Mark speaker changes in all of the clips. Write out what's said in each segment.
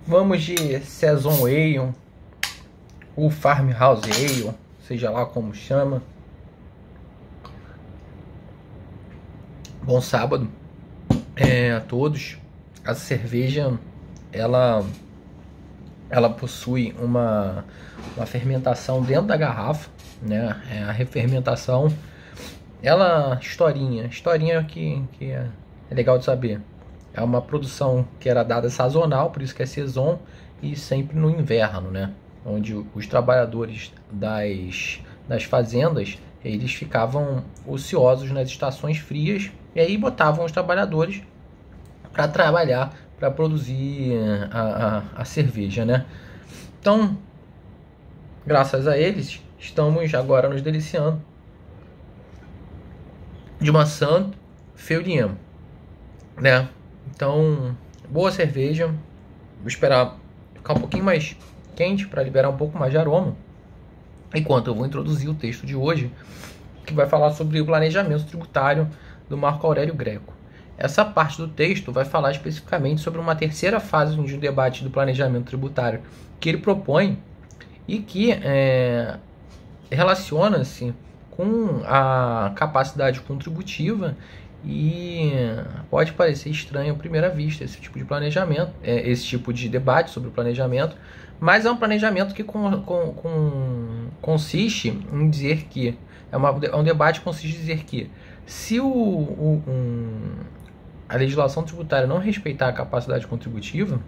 Speaker 1: Vamos de Saison Ale, ou Farmhouse Ale, seja lá como chama. Bom sábado a todos. A cerveja, ela possui uma fermentação dentro da garrafa, né? A refermentação, historinha que é legal de saber. É uma produção que era dada sazonal, por isso que é saison, e sempre no inverno, né? Onde os trabalhadores das fazendas, eles ficavam ociosos nas estações frias, e aí botavam os trabalhadores para trabalhar, para produzir a cerveja, né? Então, graças a eles, estamos agora nos deliciando de uma Saint-Feuillien, né? Então, boa cerveja. Vou esperar ficar um pouquinho mais quente para liberar um pouco mais de aroma, enquanto eu vou introduzir o texto de hoje, que vai falar sobre o planejamento tributário do Marco Aurélio Greco. Essa parte do texto vai falar especificamente sobre uma terceira fase de um debate do planejamento tributário que ele propõe e que relaciona-se com a capacidade contributiva, e pode parecer estranho à primeira vista esse tipo de planejamento, esse tipo de debate sobre o planejamento, mas é um planejamento que consiste em dizer que é um debate que consiste em dizer que se a legislação tributária não respeitar a capacidade contributiva,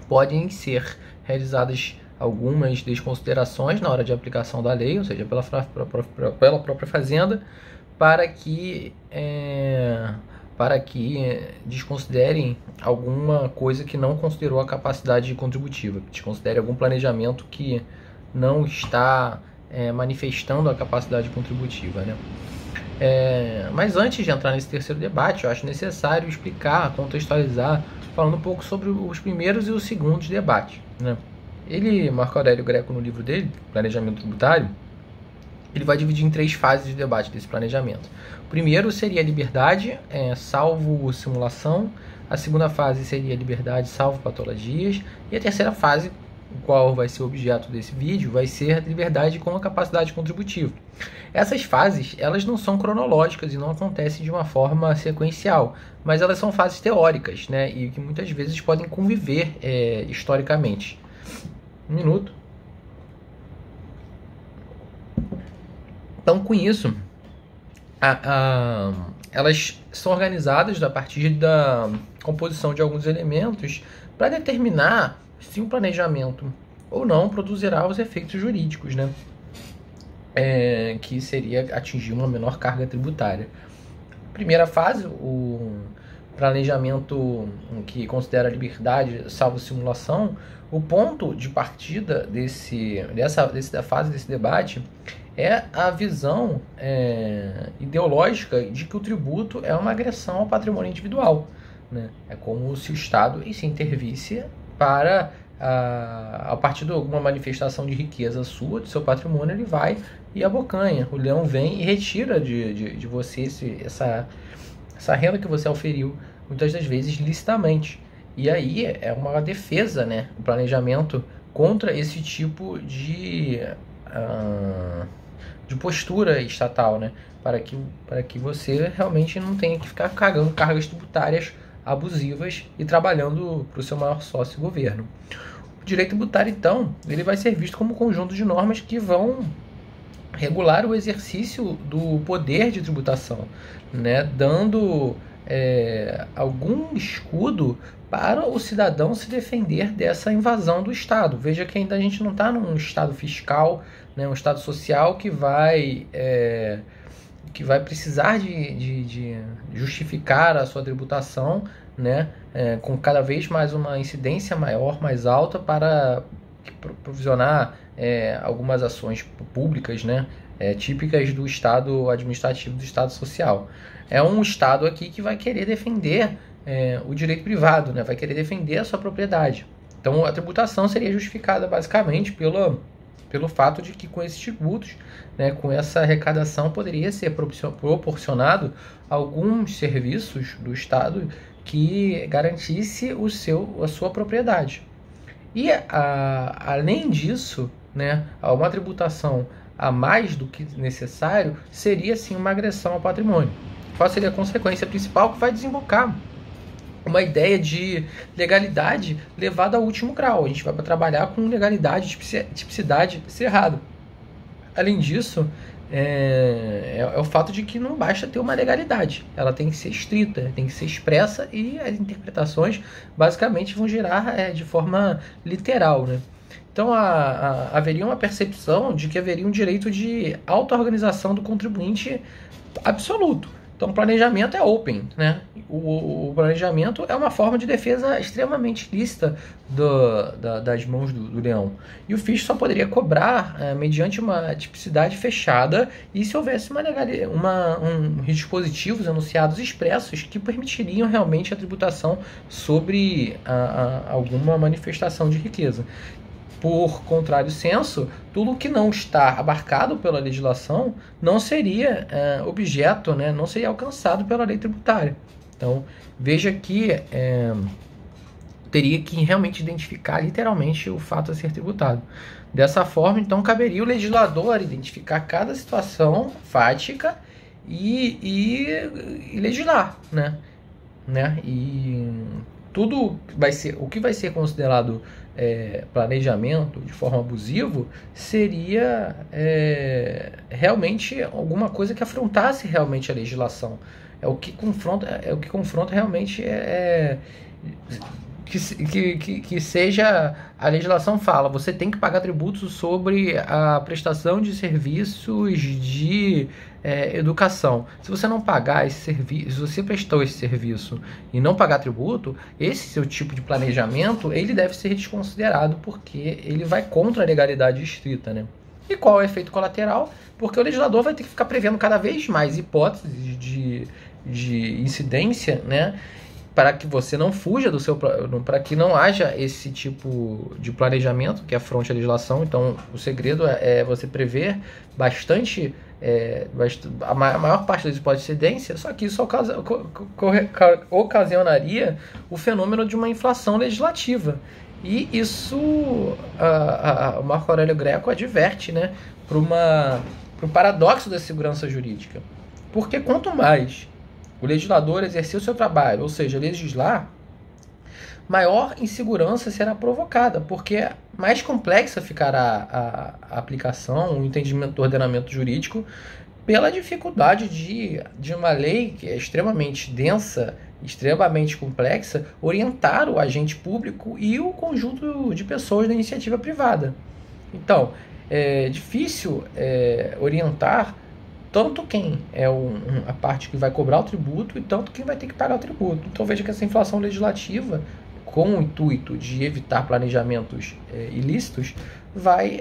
Speaker 1: podem ser realizadas algumas desconsiderações na hora de aplicação da lei, ou seja, pela própria Fazenda, para que desconsiderem alguma coisa que não considerou a capacidade contributiva, que desconsidere algum planejamento que não está manifestando a capacidade contributiva, né? Mas antes de entrar nesse terceiro debate, eu acho necessário explicar, contextualizar, falando um pouco sobre os primeiros e os segundos debates, né? Marco Aurélio Greco, no livro dele, Planejamento Tributário, ele vai dividir em 3 fases de debate desse planejamento. O primeiro seria a liberdade, salvo simulação. A segunda fase seria a liberdade, salvo patologias. E a terceira fase, o qual vai ser o objeto desse vídeo, vai ser a liberdade com a capacidade contributiva. Essas fases, elas não são cronológicas e não acontecem de uma forma sequencial, mas elas são fases teóricas, né? E que muitas vezes podem conviver historicamente. Um minuto. Então, com isso, elas são organizadas a partir da composição de alguns elementos para determinar se um planejamento ou não produzirá os efeitos jurídicos, né? Que seria atingir uma menor carga tributária. Primeira fase, o planejamento que considera a liberdade salvo simulação. O ponto de partida dessa fase, desse debate, é a visão ideológica de que o tributo é uma agressão ao patrimônio individual, né? É como se o Estado se intervisse para, a partir de alguma manifestação de riqueza sua, do seu patrimônio, ele vai e abocanha. O leão vem e retira de você essa renda que você oferiu, muitas das vezes licitamente. E aí é uma defesa, né, o planejamento contra esse tipo de postura estatal, né, para que você realmente não tenha que ficar cagando cargas tributárias abusivas e trabalhando para o seu maior sócio, governo. O direito tributário, então, ele vai ser visto como um conjunto de normas que vão regular o exercício do poder de tributação, né, dando algum escudo para o cidadão se defender dessa invasão do Estado. Veja que ainda a gente não está num Estado fiscal, né, um Estado social que vai precisar de justificar a sua tributação, né, com cada vez mais uma incidência maior, mais alta, para provisionar algumas ações públicas, né, típicas do Estado administrativo, do Estado social. É um Estado aqui que vai querer defender o direito privado, né, vai querer defender a sua propriedade. Então a tributação seria justificada basicamente pelo fato de que com esses tributos, né, com essa arrecadação, poderia ser proporcionado alguns serviços do Estado que garantisse a sua propriedade. E além disso, né, uma tributação a mais do que necessário seria sim uma agressão ao patrimônio. Qual seria a consequência principal? Que vai desembocar uma ideia de legalidade levada ao último grau. A gente vai trabalhar com legalidade, tipicidade cerrada. Além disso, é o fato de que não basta ter uma legalidade, ela tem que ser estrita, tem que ser expressa, e as interpretações basicamente vão girar de forma literal, né? Então haveria uma percepção de que haveria um direito de auto-organização do contribuinte absoluto. Então o planejamento é open, né? O planejamento é uma forma de defesa extremamente lícita das mãos do leão. E o fisco só poderia cobrar mediante uma tipicidade fechada e se houvesse dispositivos enunciados expressos que permitiriam realmente a tributação sobre alguma manifestação de riqueza. Por contrário senso, tudo que não está abarcado pela legislação não seria objeto, né, não seria alcançado pela lei tributária. Então, veja que teria que realmente identificar literalmente o fato a ser tributado. Dessa forma, então, caberia o legislador identificar cada situação fática e legislar, né? E tudo o que vai ser considerado planejamento de forma abusivo seria realmente alguma coisa que afrontasse realmente a legislação. O que confronta realmente que seja a legislação fala, você tem que pagar tributos sobre a prestação de serviços de educação. Se você não pagar esse serviço, se você prestou esse serviço e não pagar tributo, esse seu tipo de planejamento ele deve ser desconsiderado porque ele vai contra a legalidade estrita, né? E qual é o efeito colateral? Porque o legislador vai ter que ficar prevendo cada vez mais hipóteses de incidência, né? Para que você não fuja para que não haja esse tipo de planejamento que afronte a legislação. Então, o segredo é você prever bastante, a maior parte das hipóteses de incidência, só que isso ocasionaria o fenômeno de uma inflação legislativa. E isso, o Marco Aurélio Greco adverte, né, para um paradoxo da segurança jurídica. Porque quanto mais o legislador exercer o seu trabalho, ou seja, legislar, maior insegurança será provocada, porque mais complexa ficará a aplicação, o entendimento do ordenamento jurídico, pela dificuldade de uma lei que é extremamente densa, extremamente complexa, orientar o agente público e o conjunto de pessoas da iniciativa privada. Então, é difícil orientar tanto quem é a parte que vai cobrar o tributo e tanto quem vai ter que pagar o tributo. Então veja que essa inflação legislativa, com o intuito de evitar planejamentos ilícitos, vai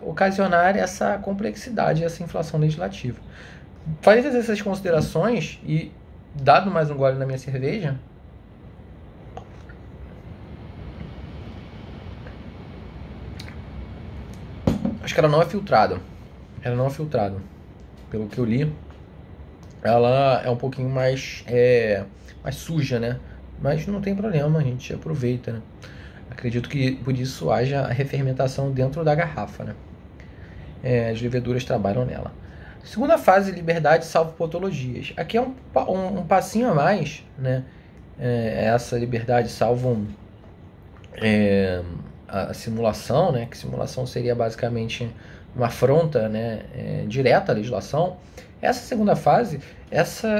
Speaker 1: ocasionar essa complexidade, essa inflação legislativa. Fazendo essas considerações e dado mais um gole na minha cerveja, acho que ela não é filtrada. Pelo que eu li, ela é um pouquinho mais suja, né? Mas não tem problema, a gente aproveita, né? Acredito que por isso haja a refermentação dentro da garrafa, né? As leveduras trabalham nela. Segunda fase, liberdade salvo patologias. Aqui é um passinho a mais, né? Essa liberdade salvo a simulação, né? Que simulação seria basicamente uma afronta, né, direta à legislação. Essa segunda fase,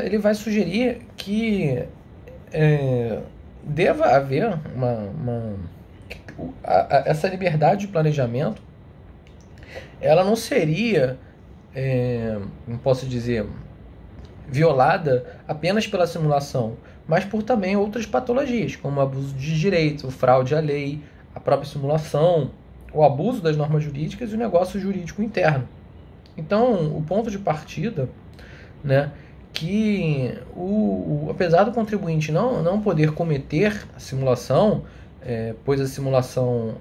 Speaker 1: ele vai sugerir que deva haver essa liberdade de planejamento. Ela não seria, não posso dizer, violada apenas pela simulação, mas por também outras patologias, como abuso de direito, fraude à lei, a própria simulação, o abuso das normas jurídicas e o negócio jurídico interno. Então, o ponto de partida, né, que apesar do contribuinte não poder cometer a simulação, pois a simulação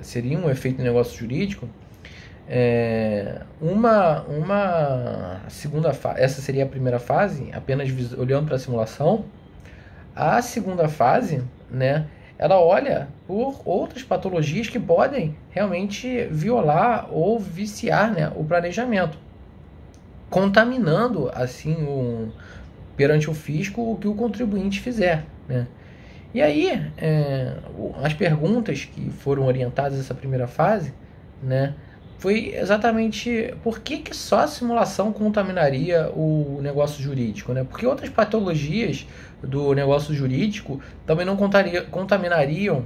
Speaker 1: seria um efeito de negócio jurídico, uma segunda fase, essa seria a primeira fase, apenas olhando para a simulação. A segunda fase, né, ela olha por outras patologias que podem realmente violar ou viciar, né, o planejamento, contaminando assim perante o fisco o que o contribuinte fizer, né? E aí, as perguntas que foram orientadas nessa primeira fase, né, foi exatamente por que só a simulação contaminaria o negócio jurídico, né? Porque outras patologias do negócio jurídico também não contaminariam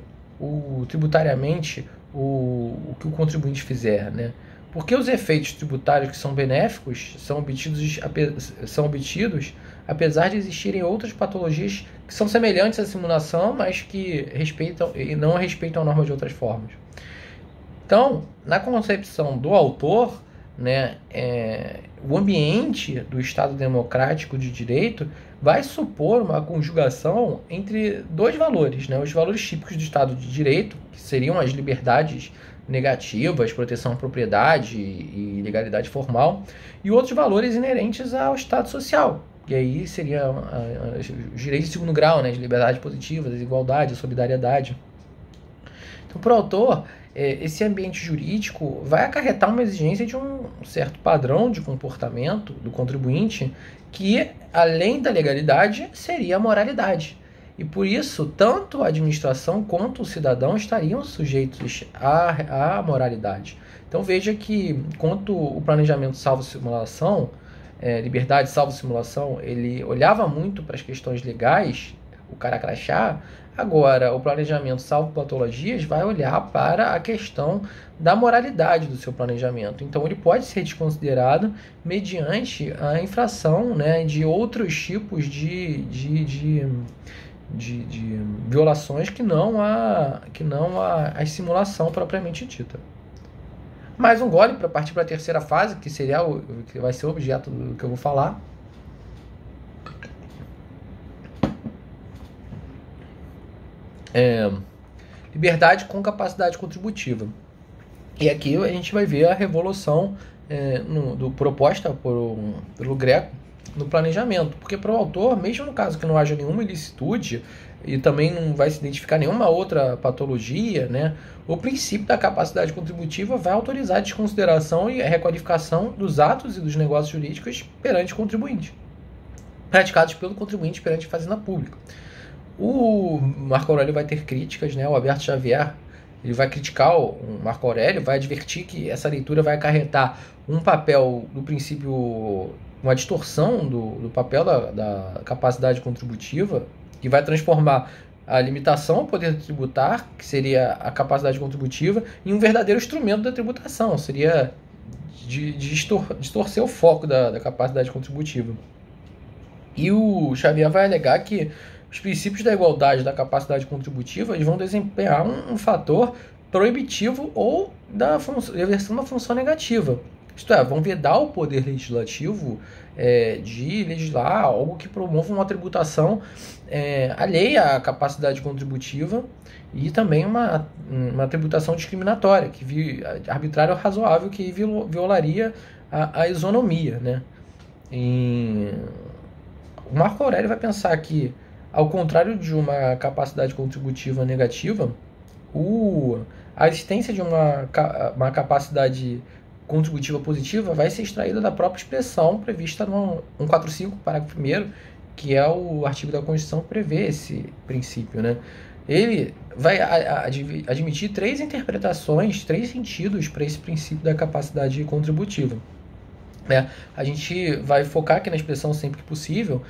Speaker 1: tributariamente o que o contribuinte fizer, né? Porque os efeitos tributários que são benéficos são obtidos apesar de existirem outras patologias que são semelhantes à simulação, mas que respeitam e não respeitam a norma de outras formas. Então, na concepção do autor, né, o ambiente do Estado democrático de direito vai supor uma conjugação entre dois valores, né, os valores típicos do Estado de Direito, que seriam as liberdades negativas, proteção à propriedade e legalidade formal, e outros valores inerentes ao Estado social. E aí seria os direitos de segundo grau, né, de liberdade positiva, desigualdade, solidariedade. Então, para o autor, esse ambiente jurídico vai acarretar uma exigência de um certo padrão de comportamento do contribuinte que, além da legalidade, seria a moralidade. E por isso, tanto a administração quanto o cidadão estariam sujeitos à moralidade. Então veja que, enquanto o planejamento salvo simulação, liberdade salvo simulação, ele olhava muito para as questões legais, o cara crachá. Agora, o planejamento salvo patologias vai olhar para a questão da moralidade do seu planejamento. Então, ele pode ser desconsiderado mediante a infração, né, de outros tipos de violações que não a simulação propriamente dita. Mais um gole para partir para a terceira fase, que seria que vai ser o objeto do que eu vou falar. Liberdade com capacidade contributiva. E aqui a gente vai ver a revolução proposta pelo Greco no planejamento, porque para o autor, mesmo no caso que não haja nenhuma ilicitude e também não vai se identificar nenhuma outra patologia, né, o princípio da capacidade contributiva vai autorizar a desconsideração e a requalificação dos atos e dos negócios jurídicos perante o contribuinte, praticados pelo contribuinte perante a fazenda pública. O Marco Aurélio vai ter críticas, né? O Alberto Xavier ele vai criticar o Marco Aurélio, vai advertir que essa leitura vai acarretar um papel do princípio, uma distorção do papel da capacidade contributiva, que vai transformar a limitação ao poder tributar, que seria a capacidade contributiva, em um verdadeiro instrumento da tributação, seria de distorcer o foco da capacidade contributiva. E o Xavier vai alegar que os princípios da igualdade e da capacidade contributiva eles vão desempenhar um fator proibitivo ou da reversão da função negativa. Isto é, vão vedar o poder legislativo de legislar algo que promova uma tributação alheia à capacidade contributiva e também uma tributação discriminatória, arbitrária ou razoável, que violaria a isonomia, né? O Marco Aurélio vai pensar que, ao contrário de uma capacidade contributiva negativa, a existência de uma capacidade contributiva positiva vai ser extraída da própria expressão prevista no 145, parágrafo 1º, que é o artigo da Constituição que prevê esse princípio, né? Ele vai admitir três interpretações, três sentidos para esse princípio da capacidade contributiva. A gente vai focar aqui na expressão sempre que possível,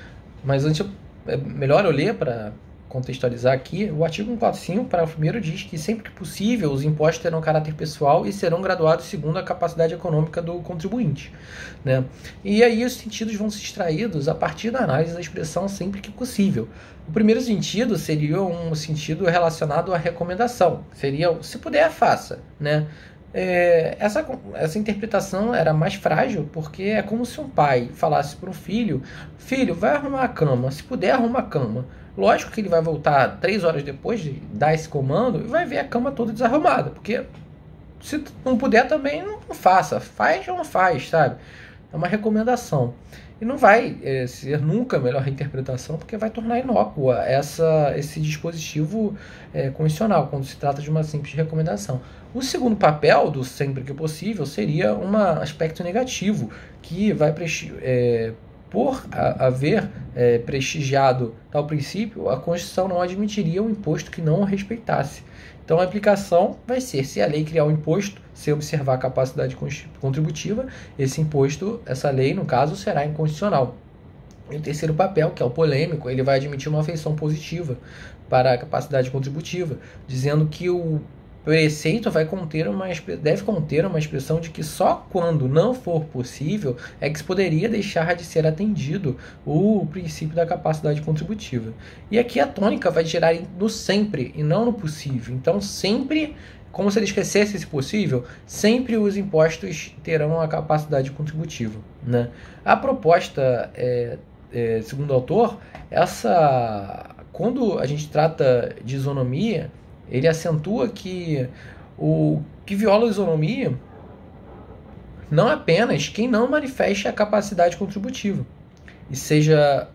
Speaker 1: mas antes é melhor eu ler para contextualizar aqui. O artigo 145, parágrafo 1º, diz que sempre que possível os impostos terão caráter pessoal e serão graduados segundo a capacidade econômica do contribuinte, né? E aí os sentidos vão ser extraídos a partir da análise da expressão sempre que possível. O primeiro sentido seria um sentido relacionado à recomendação, seria se puder, faça, né? Essa interpretação era mais frágil, porque é como se um pai falasse para um filho: filho, vai arrumar a cama, se puder arruma a cama. Lógico que ele vai voltar 3 horas depois de dar esse comando e vai ver a cama toda desarrumada, porque se não puder também não faça, faz ou não faz, sabe? É uma recomendação. e não vai ser nunca a melhor interpretação, porque vai tornar inócua esse dispositivo condicional, quando se trata de uma simples recomendação. O segundo papel do sempre que possível seria um aspecto negativo, que vai por haver prestigiado tal princípio, a Constituição não admitiria um imposto que não o respeitasse. Então a implicação vai ser, se a lei criar um imposto, sem observar a capacidade contributiva, esse imposto, essa lei, no caso, será inconstitucional. E o terceiro papel, que é o polêmico, ele vai admitir uma afeição positiva para a capacidade contributiva, dizendo que o preceito deve conter uma expressão de que só quando não for possível é que se poderia deixar de ser atendido o princípio da capacidade contributiva. E aqui a tônica vai girar no sempre e não no possível. Então sempre, como se ele esquecesse esse possível, sempre os impostos terão a capacidade contributiva, né? A proposta, segundo o autor, quando a gente trata de isonomia, ele acentua que o que viola a isonomia não é apenas quem não manifeste a capacidade contributiva e seja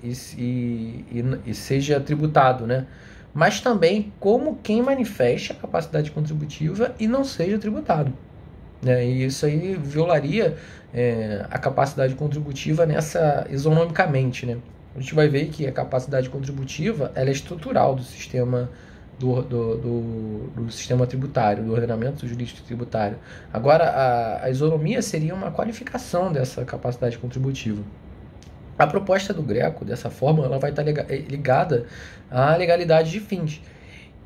Speaker 1: tributado, né? Mas também como quem manifeste a capacidade contributiva e não seja tributado, né? E isso aí violaria a capacidade contributiva isonomicamente, né? A gente vai ver que a capacidade contributiva ela é estrutural do sistema do sistema tributário, do ordenamento jurídico tributário. Agora, a isonomia seria uma qualificação dessa capacidade contributiva. A proposta do Greco, dessa forma, ela vai estar ligada à legalidade de fins.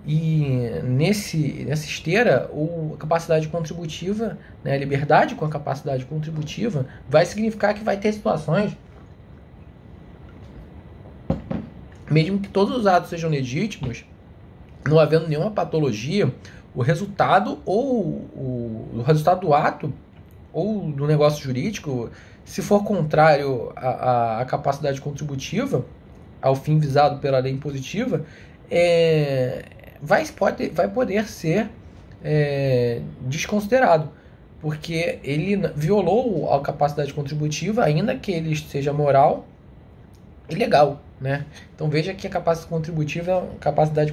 Speaker 1: E nessa esteira, a capacidade contributiva, né, a liberdade com a capacidade contributiva, vai significar que vai ter situações, mesmo que todos os atos sejam legítimos, não havendo nenhuma patologia, o resultado o resultado do ato ou do negócio jurídico, se for contrário à capacidade contributiva, ao fim visado pela lei impositiva, vai poder ser desconsiderado, porque ele violou a capacidade contributiva, ainda que ele seja moral e legal, né? Então veja que a capacidade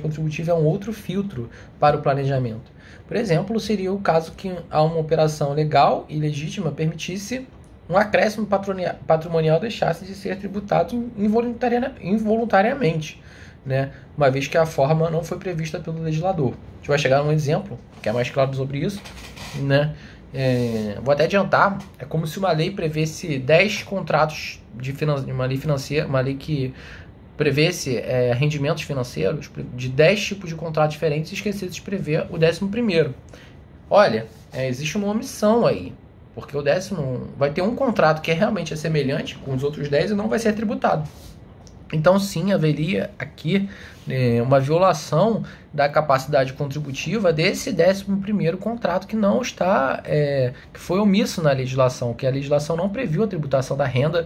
Speaker 1: contributiva é um outro filtro para o planejamento. Por exemplo, seria o caso que uma operação legal e legítima permitisse um acréscimo patrimonial deixasse de ser tributado involuntariamente, né? Uma vez que a forma não foi prevista pelo legislador. A gente vai chegar num exemplo que é mais claro sobre isso, né? Vou até adiantar, é como se uma lei prevesse 10 contratos uma lei financeira, uma lei que prevesse rendimentos financeiros de 10 tipos de contratos diferentes e esquecesse de prever o 11º. Olha, existe uma omissão aí, porque o 10º vai ter um contrato que é realmente semelhante com os outros 10 e não vai ser tributado. Então sim, haveria aqui uma violação da capacidade contributiva desse 11º contrato que não está, que foi omisso na legislação, que a legislação não previu a tributação da renda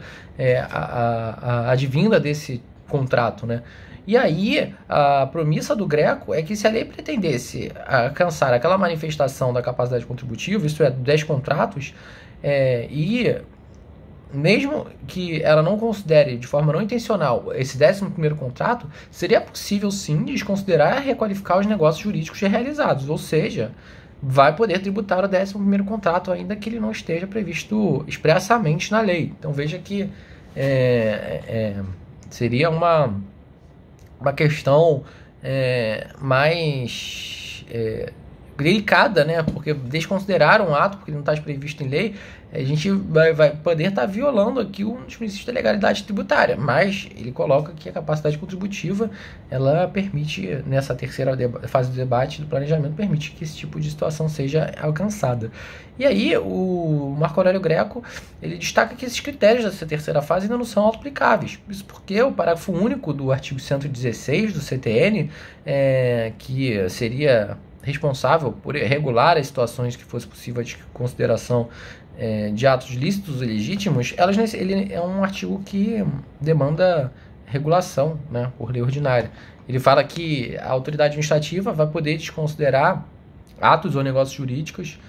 Speaker 1: advinda desse contrato, né? E aí, a promissa do Greco é que se a lei pretendesse alcançar aquela manifestação da capacidade contributiva, isso é, 10 contratos, e mesmo que ela não considere de forma não intencional esse 11º contrato, seria possível sim desconsiderar e requalificar os negócios jurídicos realizados, ou seja, vai poder tributar o 11º contrato ainda que ele não esteja previsto expressamente na lei. Então veja que seria uma questão mais delicada, né? Porque desconsiderar um ato porque ele não está previsto em lei, a gente vai poder estar violando aqui um dos princípios da legalidade tributária, mas ele coloca que a capacidade contributiva, ela permite, nessa terceira fase do debate do planejamento, permite que esse tipo de situação seja alcançada. E aí o Marco Aurélio Greco, ele destaca que esses critérios dessa terceira fase ainda não são auto-aplicáveis. Isso porque o parágrafo único do artigo 116 do CTN, que seria responsável por regular as situações que fosse possível de consideração de atos lícitos e legítimos, ele é um artigo que demanda regulação, né, por lei ordinária. Ele fala que a autoridade administrativa vai poder desconsiderar atos ou negócios jurídicos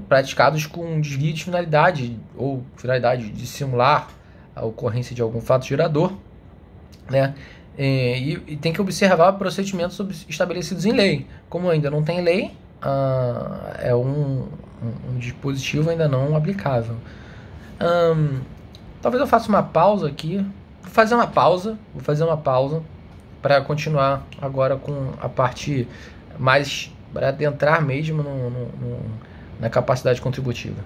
Speaker 1: praticados com desvio de finalidade ou finalidade de simular a ocorrência de algum fato gerador, né? E tem que observar procedimentos estabelecidos em lei. Como ainda não tem lei, é um dispositivo ainda não aplicável. Talvez eu faça uma pausa aqui. Vou fazer uma pausa para continuar agora com a parte mais, para adentrar mesmo na capacidade contributiva.